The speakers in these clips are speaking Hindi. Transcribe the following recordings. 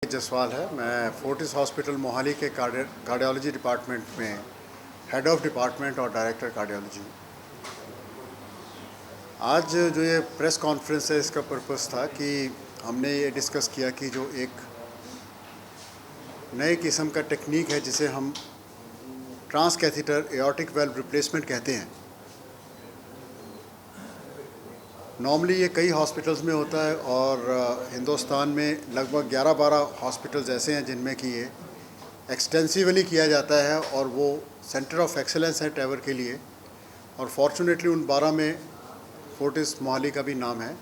जसवाल है। मैं फोर्टिस हॉस्पिटल मोहाली के कार्डियोलॉजी डिपार्टमेंट में हेड ऑफ डिपार्टमेंट और डायरेक्टर कार्डियोलॉजी हूँ। आज जो ये प्रेस कॉन्फ्रेंस है, इसका पर्पस था कि हमने ये डिस्कस किया कि जो एक नए किस्म का टेक्निक है जिसे हम trans catheter aortic valve replacement कहते हैं। नॉर्मली ये कई हॉस्पिटल्स में होता है और हिंदुस्तान में लगभग 11-12 हॉस्पिटल्स ऐसे हैं जिनमें कि ये एक्सटेंसिवली किया जाता है और वो सेंटर ऑफ एक्सेलेंस है टैवर के लिए। और फॉर्चुनेटली उन 12 में फोर्टिस मोहाली का भी नाम है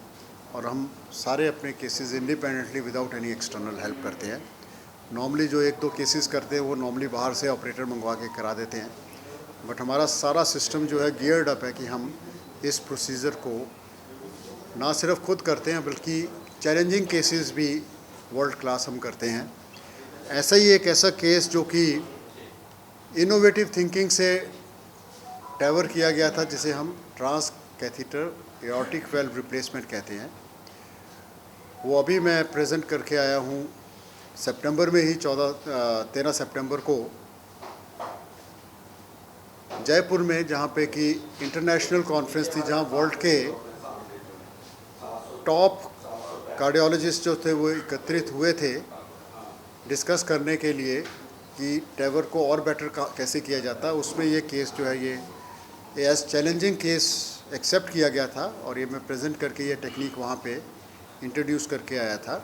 और हम सारे अपने cases independently without any external help करते हैं। नॉर्मली जो 1-2 केसेस करते हैं वो नॉर्मली बाहर से ऑपरेटर मंगवा के करा देते हैं, बट हमारा सारा सिस्टम जो है गियर्ड अप है कि हम इस प्रोसीजर को ना सिर्फ खुद करते हैं बल्कि चैलेंजिंग केसेस भी वर्ल्ड क्लास हम करते हैं। ऐसा ही एक ऐसा केस जो कि इनोवेटिव थिंकिंग से टैवर किया गया था, जिसे हम trans catheter aortic valve replacement कहते हैं, वो अभी मैं प्रेजेंट करके आया हूँ सितंबर में ही 13 सितंबर को जयपुर में, जहाँ पे कि इंटरनेशनल कॉन्फ्रेंस थी जहाँ वर्ल्ड के टॉप कार्डियोलॉजिस्ट जो थे वो एकत्रित हुए थे डिस्कस करने के लिए कि टैवर को और बेटर कैसे किया जाता है। उसमें ये केस जो है ये एज चैलेंजिंग केस एक्सेप्ट किया गया था और ये मैं प्रेजेंट करके ये टेक्निक वहाँ पे इंट्रोड्यूस करके आया था।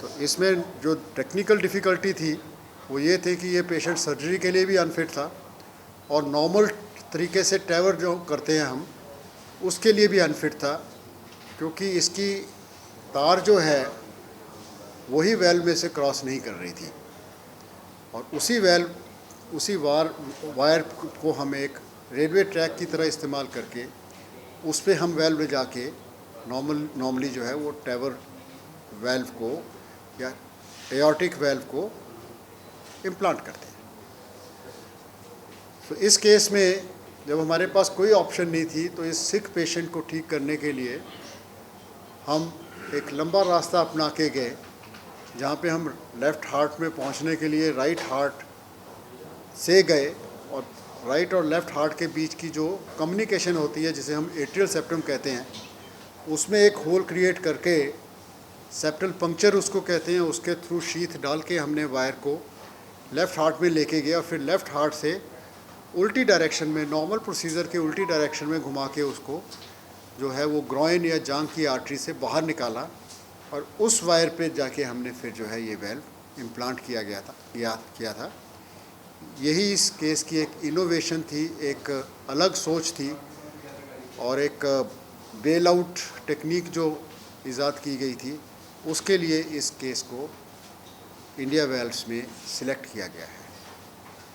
तो इसमें जो टेक्निकल डिफ़िकल्टी थी वो ये थी कि ये पेशेंट सर्जरी के लिए भी अनफिट था और नॉर्मल तरीके से टैवर जो करते हैं हम उसके लिए भी अनफिट था, क्योंकि इसकी तार जो है वही वेल्व में से क्रॉस नहीं कर रही थी और उसी वायर को हम एक रेलवे ट्रैक की तरह इस्तेमाल करके उस पर हम वेल्व में जाके नॉर्मली जो है वो टैवर वेल्व को या एओर्टिक वेल्व को इम्प्लांट करते हैं। तो इस केस में जब हमारे पास कोई ऑप्शन नहीं थी तो इस सिक पेशेंट को ठीक करने के लिए हम एक लंबा रास्ता अपना के गए, जहाँ पे हम लेफ़्ट हार्ट में पहुँचने के लिए राइट हार्ट से गए और राइट और लेफ़्ट हार्ट के बीच की जो कम्युनिकेशन होती है जिसे हम एट्रियल सेप्टम कहते हैं, उसमें एक होल क्रिएट करके सेप्टल पंक्चर उसको कहते हैं, उसके थ्रू शीथ डाल के हमने वायर को लेफ़्ट हार्ट में लेके गया और फिर लेफ़्ट हार्ट से उल्टी डायरेक्शन में, नॉर्मल प्रोसीजर के उल्टी डायरेक्शन में घुमा के उसको जो है वो ग्रॉइन या जांघ की आर्टरी से बाहर निकाला और उस वायर पे जाके हमने फिर जो है ये वेल्व इम्प्लांट किया था। यही इस केस की एक इनोवेशन थी, एक अलग सोच थी और एक बेल आउट टेक्निक जो ईजाद की गई थी, उसके लिए इस केस को इंडिया वेल्व्स में सिलेक्ट किया गया है।